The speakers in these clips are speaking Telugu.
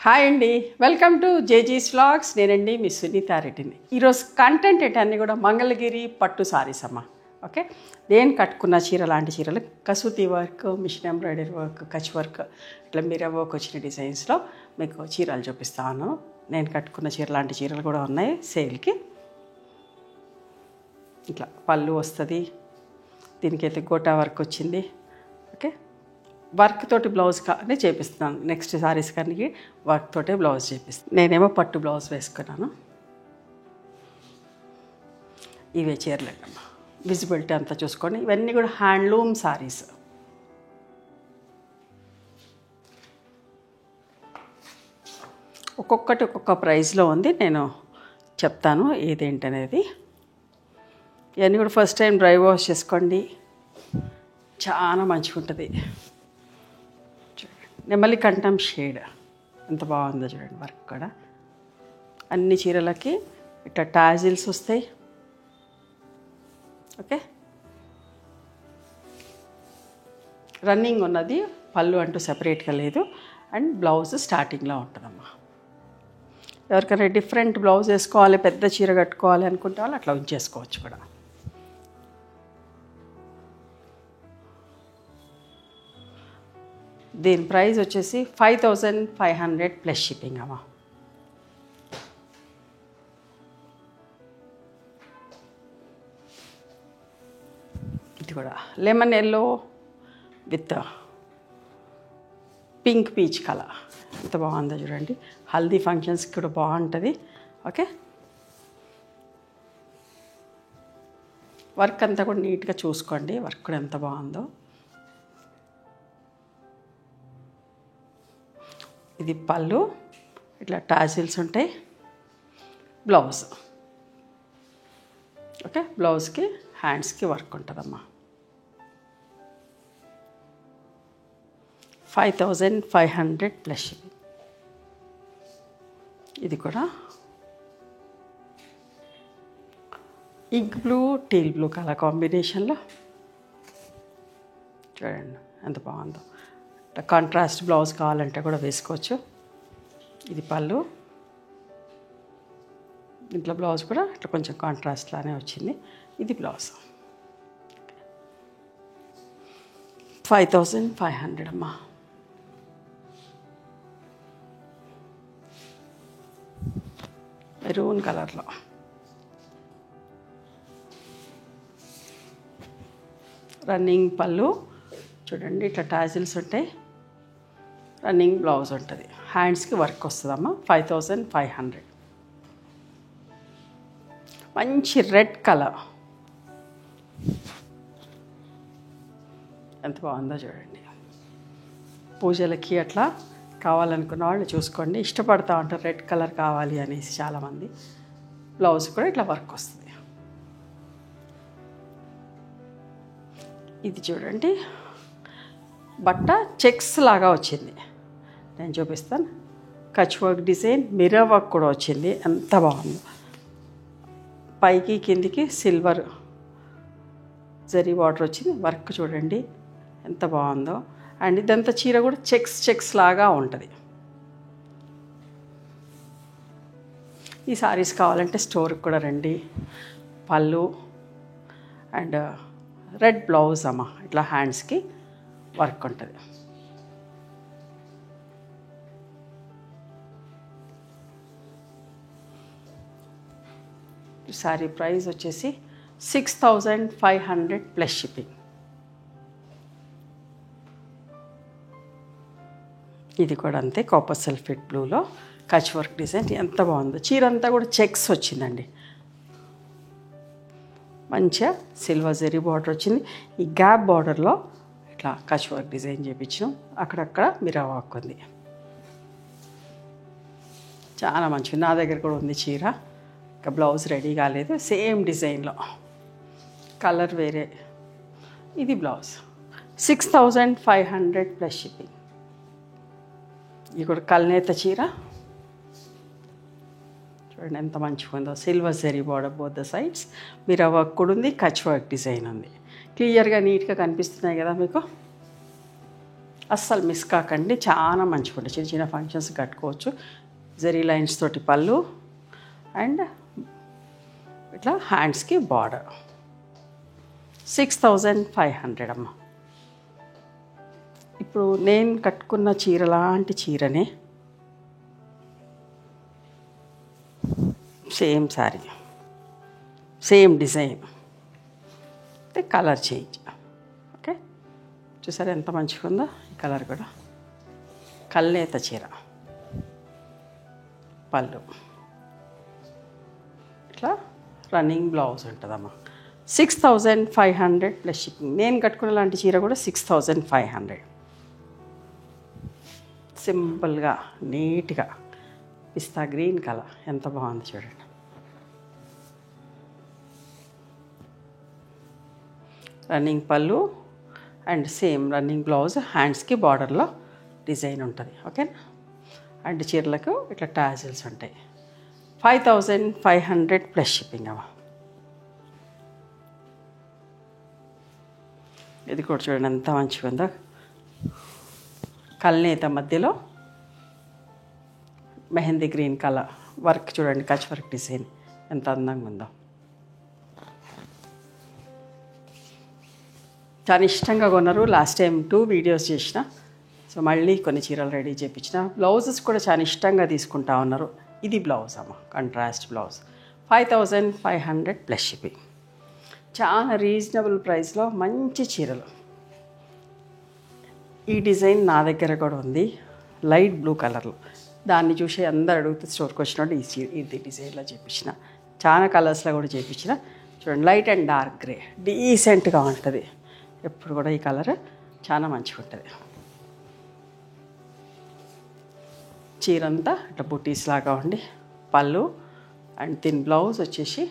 హాయ్ అండి, వెల్కమ్ టు జేజీస్ వ్లాగ్స్. నేనండి మీ సునీత రెడ్డిని. ఈరోజు కంటెంట్ ఏంటన్నీ కూడా మంగళగిరి పట్టు సారీస్ అమ్మ. ఓకే, నేను కట్టుకున్న చీర లాంటి చీరలు Kasuti work, machine embroidery work, Kutch work, ఇట్లా మిర్రర్ వర్క్ వచ్చిన డిజైన్స్లో మీకు చీరలు చూపిస్తాను. నేను కట్టుకున్న చీర లాంటి చీరలు కూడా ఉన్నాయి సేల్కి. ఇట్లా పళ్ళు వస్తుంది, దీనికైతే గోటా వర్క్ వచ్చింది. ఓకే, వర్క్ తోటి బ్లౌజ్ కానీ చేపిస్తున్నాను. నెక్స్ట్ సారీస్ కానీ వర్క్ తోటే బ్లౌజ్ చేపిస్తాను. నేనేమో పట్టు బ్లౌజ్ వేసుకున్నాను. ఇవే చీరలేనమ్మా, విజిబిలిటీ అంతా చూసుకోండి. ఇవన్నీ కూడా హ్యాండ్లూమ్ సారీస్. ఒక్కొక్కటి ఒక్కొక్క ప్రైస్లో ఉంది, నేను చెప్తాను ఏదేంటనేది. ఇవన్నీ కూడా ఫస్ట్ టైం డ్రై వాష్ చేసుకోండి, చాలా మంచిగా ఉంటుంది. నెమలి కంఠం షేడ్ ఎంత బాగుందో చూడండి. వర్క్ కూడా అన్ని చీరలకి ఇట్లా టాజిల్స్ వస్తాయి. ఓకే, రన్నింగ్ ఉన్నది, పళ్ళు అంటూ సెపరేట్గా లేదు. అండ్ బ్లౌజ్ స్టార్టింగ్లో ఉంటుందమ్మా. ఎవరికైనా డిఫరెంట్ బ్లౌజ్ వేసుకోవాలి, పెద్ద చీర కట్టుకోవాలి అనుకుంటే వాళ్ళు అట్లా ఉంచేసుకోవచ్చు కూడా. దీని ప్రైస్ వచ్చేసి 5500 ప్లస్ షిప్పింగ్ అమ్మా. ఇది కూడా lemon yellow with pink peach colour ఎంత బాగుందో చూడండి. హల్దీ ఫంక్షన్స్కి కూడా బాగుంటుంది. ఓకే, వర్క్ అంతా కూడా నీట్గా చూసుకోండి. వర్క్ కూడా ఎంత బాగుందో. ఇది పళ్ళు, ఇట్లా టాజిల్స్ ఉంటాయి. బ్లౌజ్ ఓకే, బ్లౌజ్కి హ్యాండ్స్కి వర్క్ ఉంటుందమ్మా. 5500 ప్లస్. ఇది కూడా ink blue teal blue colour కాంబినేషన్లో చూడండి ఎంత బాగుందో. కాంట్రాస్ట్ బ్లౌజ్ కావాలంటే కూడా వేసుకోవచ్చు. ఇది పళ్ళు, ఇంట్లో బ్లౌజ్ కూడా ఇట్లా కొంచెం కాంట్రాస్ట్ లానే వచ్చింది. ఇది బ్లౌజ్. 5500 అమ్మా. మెరూన్ కలర్లో రన్నింగ్ పళ్ళు చూడండి, ఇట్లా టాజిల్స్ ఉంటాయి. రన్నింగ్ బ్లౌజ్ ఉంటుంది, హ్యాండ్స్కి వర్క్ వస్తుందమ్మా. 5500. మంచి రెడ్ కలర్ ఎంత బాగుందో చూడండి. పూజలకి అట్లా కావాలనుకున్న వాళ్ళు చూసుకోండి. ఇష్టపడతా ఉంటారు రెడ్ కలర్ కావాలి అనేసి చాలామంది. బ్లౌజ్ కూడా ఇట్లా వర్క్ వస్తుంది. ఇది చూడండి, బట్ట చెక్స్ లాగా వచ్చింది. నేను చూపిస్తాను. Kutch work design, mirror work కూడా వచ్చింది. ఎంత బాగుందో. పైకి కిందికి సిల్వర్ జరీ బార్డర్ వచ్చింది. వర్క్ చూడండి ఎంత బాగుందో. అండ్ ఇదంతా చీర కూడా చెక్స్ లాగా ఉంటుంది. ఈ సారీస్ కావాలంటే స్టోర్కి కూడా రండి. పళ్ళు అండ్ రెడ్ బ్లౌజ్ అమ్మ. ఇట్లా హ్యాండ్స్కి వర్క్ ఉంటుంది. సారీ ప్రైస్ వచ్చేసి 6500 ప్లస్ షిప్పింగ్. ఇది కూడా అంతే, కాపర్ సల్ఫేట్ బ్లూలో కచ్ వర్క్ డిజైన్ ఎంత బాగుందో. చీర అంతా కూడా చెక్స్ వచ్చిందండి. మంచిగా సిల్వర్ జరీ బార్డర్ వచ్చింది. ఈ గ్యాప్ బార్డర్లో ఇట్లా కచ్ వర్క్ డిజైన్ చేయించాం. అక్కడక్కడ మిర్రర్ వర్క్ ఉంది. చాలా మంచిది. నా దగ్గర కూడా ఉంది చీర, ఇంకా బ్లౌజ్ రెడీ కాలేదు. సేమ్ డిజైన్లో, కలర్ వేరే. ఇది బ్లౌజ్. 6500 plus shipping. ఇది కూడా కల్నేత చీర చూడండి ఎంత మంచిగా ఉందో. Silver zari border both the sides. Mirror work కూడా ఉంది, కచ్ వర్క్ డిజైన్ ఉంది. క్లియర్గా నీట్గా కనిపిస్తున్నాయి కదా మీకు. అస్సలు మిస్ కాకండి, చాలా మంచిగా ఉంటుంది. చిన్న చిన్న ఫంక్షన్స్ కట్టుకోవచ్చు. జరీ లైన్స్ తోటి పళ్ళు అండ్ ఇట్లా హ్యాండ్స్కి బార్డర్. 6500 అమ్మ. ఇప్పుడు నేను కట్టుకున్న చీర లాంటి చీరనే same sari, same design, colour change. Okay, చూసారా ఎంత మంచిగా ఉందో ఈ కలర్ కూడా. కల్నేత చీర, పళ్ళు ఇట్లా రన్నింగ్ బ్లౌజ్ ఉంటుందమ్మా. 6500 ప్లస్ షిప్పింగ్. నేను కట్టుకున్న లాంటి చీర కూడా 6500. సింపుల్గా నీట్గా పిస్తా గ్రీన్ కలర్ ఎంత బాగుంది చూడండి. రన్నింగ్ పళ్ళు అండ్ సేమ్ రన్నింగ్ బ్లౌజ్, హ్యాండ్స్కి బార్డర్లో డిజైన్ ఉంటుంది. ఓకేనా. అండ్ చీరలకు ఇట్లా టాజిల్స్ ఉంటాయి. 5500 ప్లస్ షిప్పింగ్ అమ్మా. ఇది కూడా చూడండి ఎంత మంచిగా ఉందో. కల్నేత మధ్యలో మెహందీ గ్రీన్ కలర్ వర్క్ చూడండి, కచ్ వర్క్ డిజైన్ ఎంత అందంగా ఉందో. చాలా ఇష్టంగా కొన్నారు. లాస్ట్ టైం 2 వీడియోస్ చేసిన, సో మళ్ళీ కొన్ని చీరలు రెడీ చేయించిన. బ్లౌజెస్ కూడా చాలా ఇష్టంగా తీసుకుంటా ఉన్నారు. ఇది బ్లౌజ్ అమ్మ, కాంట్రాస్ట్ బ్లౌజ్. 5500 plus shipping. చాలా రీజనబుల్ ప్రైస్లో మంచి చీరలు. ఈ డిజైన్ నా దగ్గర కూడా ఉంది, లైట్ బ్లూ కలర్లో. దాన్ని చూసి అందరు అడుగుతూ స్టోర్కి వచ్చినప్పుడు ఇది డిజైన్లో చేయించిన. చాలా కలర్స్లో కూడా చేయించిన. చూడండి, లైట్ అండ్ డార్క్ గ్రే డీసెంట్గా ఉంటుంది. ఎప్పుడు కూడా ఈ కలర్ చాలా మంచిగా ఉంటుంది. చీర అంతా ఇట్లా బుటీస్ లాగా ఉండి పళ్ళు అండ్ థిన్ బ్లౌజ్ వచ్చేసి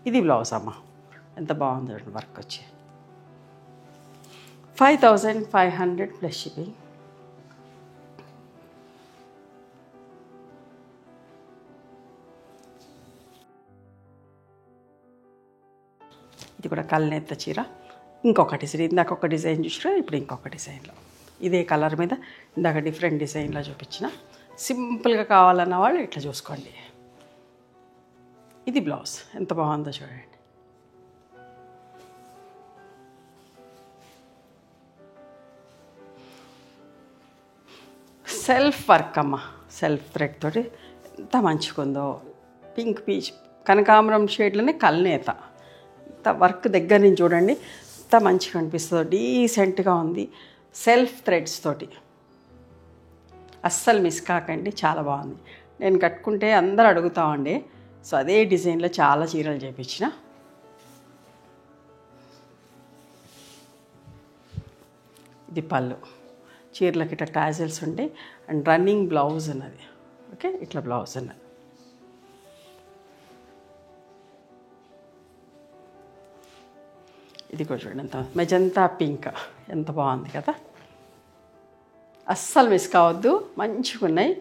ఇది బ్లౌజ్ అమ్మ. ఎంత బాగుంది చూడండి వర్క్ వచ్చి. 5500 ప్లస్ షిప్పింగ్. ఇది కూడా కల్నేత చీర. ఇంకొక డిజైన్, ఇందాక ఒక డిజైన్ చూసినా ఇప్పుడు ఇంకొక డిజైన్లో ఇదే కలర్ మీద ఇందాక డిఫరెంట్ డిజైన్లో చూపించిన. సింపుల్గా కావాలన్న వాళ్ళు ఇట్లా చూసుకోండి. ఇది బ్లౌజ్ ఎంత బాగుందో చూడండి. సెల్ఫ్ వర్క్ అమ్మ, సెల్ఫ్ థ్రెడ్ తోటి ఎంత మంచిగా ఉందో. పింక్ పీచ్ కనకాంబరం షేడ్లోనే కల్నేత. ఎంత వర్క్ దగ్గర నుంచి చూడండి ఎంత మంచిగా అనిపిస్తుందో. డీసెంట్గా ఉంది, సెల్ఫ్ థ్రెడ్స్ తోటి. అస్సలు మిస్ కాకండి, చాలా బాగుంది. నేను కట్టుకుంటే అందరు అడుగుతామండి. సో అదే డిజైన్లో చాలా చీరలు చేయించిన. ఇది పళ్ళు. చీరలకి ఇట్లా టాజిల్స్ ఉంటాయి అండ్ రన్నింగ్ బ్లౌజ్ ఉన్నది. ఓకే, ఇట్లా బ్లౌజ్ ఉన్నది. ఇది కూడా చూడండి ఎంత మెజంతా పింక్ ఎంత బాగుంది కదా. అస్సలు మిస్ కావద్దు, మంచిగా ఉన్నాయి,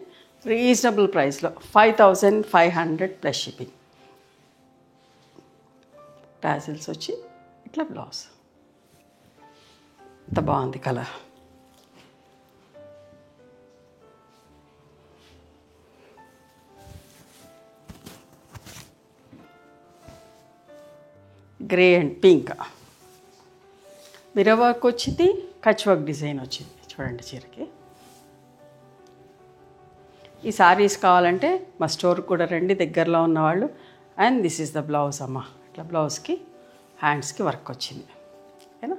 రీజనబుల్ ప్రైస్లో. 5500 ప్లస్ షిప్పింగ్. టాజిల్స్ వచ్చి ఇట్లా బ్లౌజ్ ఎంత బాగుంది colour. Grey and pink mirror work వచ్చింది, కచ్ వర్క్ డిజైన్ వచ్చింది చూడండి చీరకి. ఈ సారీస్ కావాలంటే మా స్టోర్కి కూడా రండి దగ్గరలో ఉన్నవాళ్ళు. And this is the blouse అమ్మ. ఇట్లా బ్లౌజ్కి హ్యాండ్స్కి వర్క్ వచ్చింది. ఓకేనా.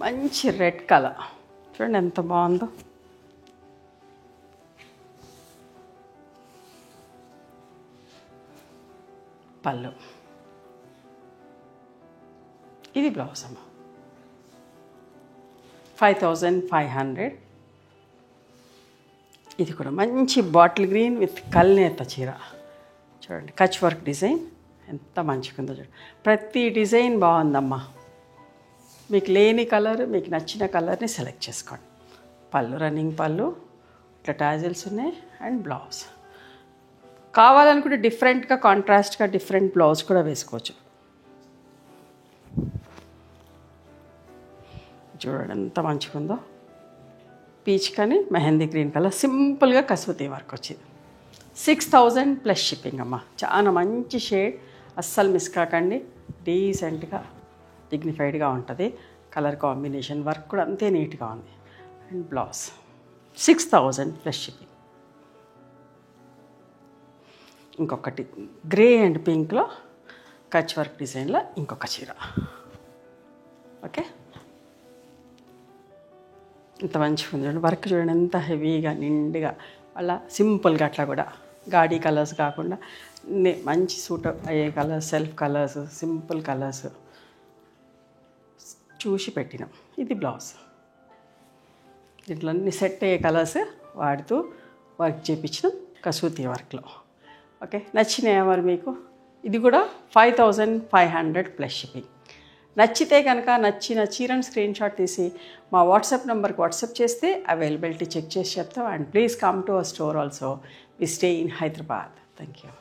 మంచి రెడ్ కలర్ చూడండి ఎంత బాగుందో. పళ్ళు, ఇది బ్లౌజ్ అమ్మ. 5500. ఇది కూడా మంచి బాటిల్ గ్రీన్ విత్ కల్నేత చీర చూడండి. కచ్ వర్క్ డిజైన్ ఎంత మంచిగా ఉందో చూడండి. ప్రతి డిజైన్ బాగుందమ్మా. మీకు లేని కలర్, మీకు నచ్చిన కలర్ని సెలెక్ట్ చేసుకోండి. పళ్ళు రన్నింగ్ పళ్ళు, ఇట్లా టాజిల్స్ ఉన్నాయి అండ్ బ్లౌజ్. కావాలనుకుంటే డిఫరెంట్గా కాంట్రాస్ట్గా డిఫరెంట్ బ్లౌజ్ కూడా వేసుకోవచ్చు. చూడండి ఎంత మంచిగా ఉందో. పీచ్ కానీ మెహందీ గ్రీన్ కలర్ సింపుల్గా కసూతి వర్క్ వచ్చింది. 6000 ప్లస్ షిప్పింగ్ అమ్మ. చాలా మంచి షేడ్, అస్సలు మిస్ కాకండి. డీసెంట్గా డిగ్నిఫైడ్గా ఉంటుంది. కలర్ కాంబినేషన్ వర్క్ కూడా అంతే నీట్గా ఉంది. And blouse 6000 plus shipping. ఇంకొకటి గ్రే అండ్ పింక్లో కచ్ వర్క్ డిజైన్లో ఇంకొక చీర. ఓకే, ఇంత మంచిగా ఉంది చూడండి. వర్క్ చూడండి ఎంత హెవీగా నిండుగా, అలా సింపుల్గా అట్లా కూడా గాడీ కలర్స్ కాకుండా మంచి సూట్ అయ్యే colours, self colours, simple colours చూసి పెట్టినాం. ఇది బ్లౌజ్. దీంట్లో అన్ని సెట్ అయ్యే కలర్స్ వాడుతూ వర్క్ చేయించినాం కసూతి వర్క్లో. ఓకే, నచ్చినాయా మరి మీకు? ఇది కూడా 5500 ప్లస్ షిప్పింగ్. నచ్చితే కనుక నచ్చిన చీరను స్క్రీన్ షాట్ తీసి మా వాట్సాప్ నెంబర్కి వాట్సాప్ చేస్తే అవైలబిలిటీ చెక్ చేసి చెప్తాం. And please come to our store also. We stay in Hyderabad. Thank you.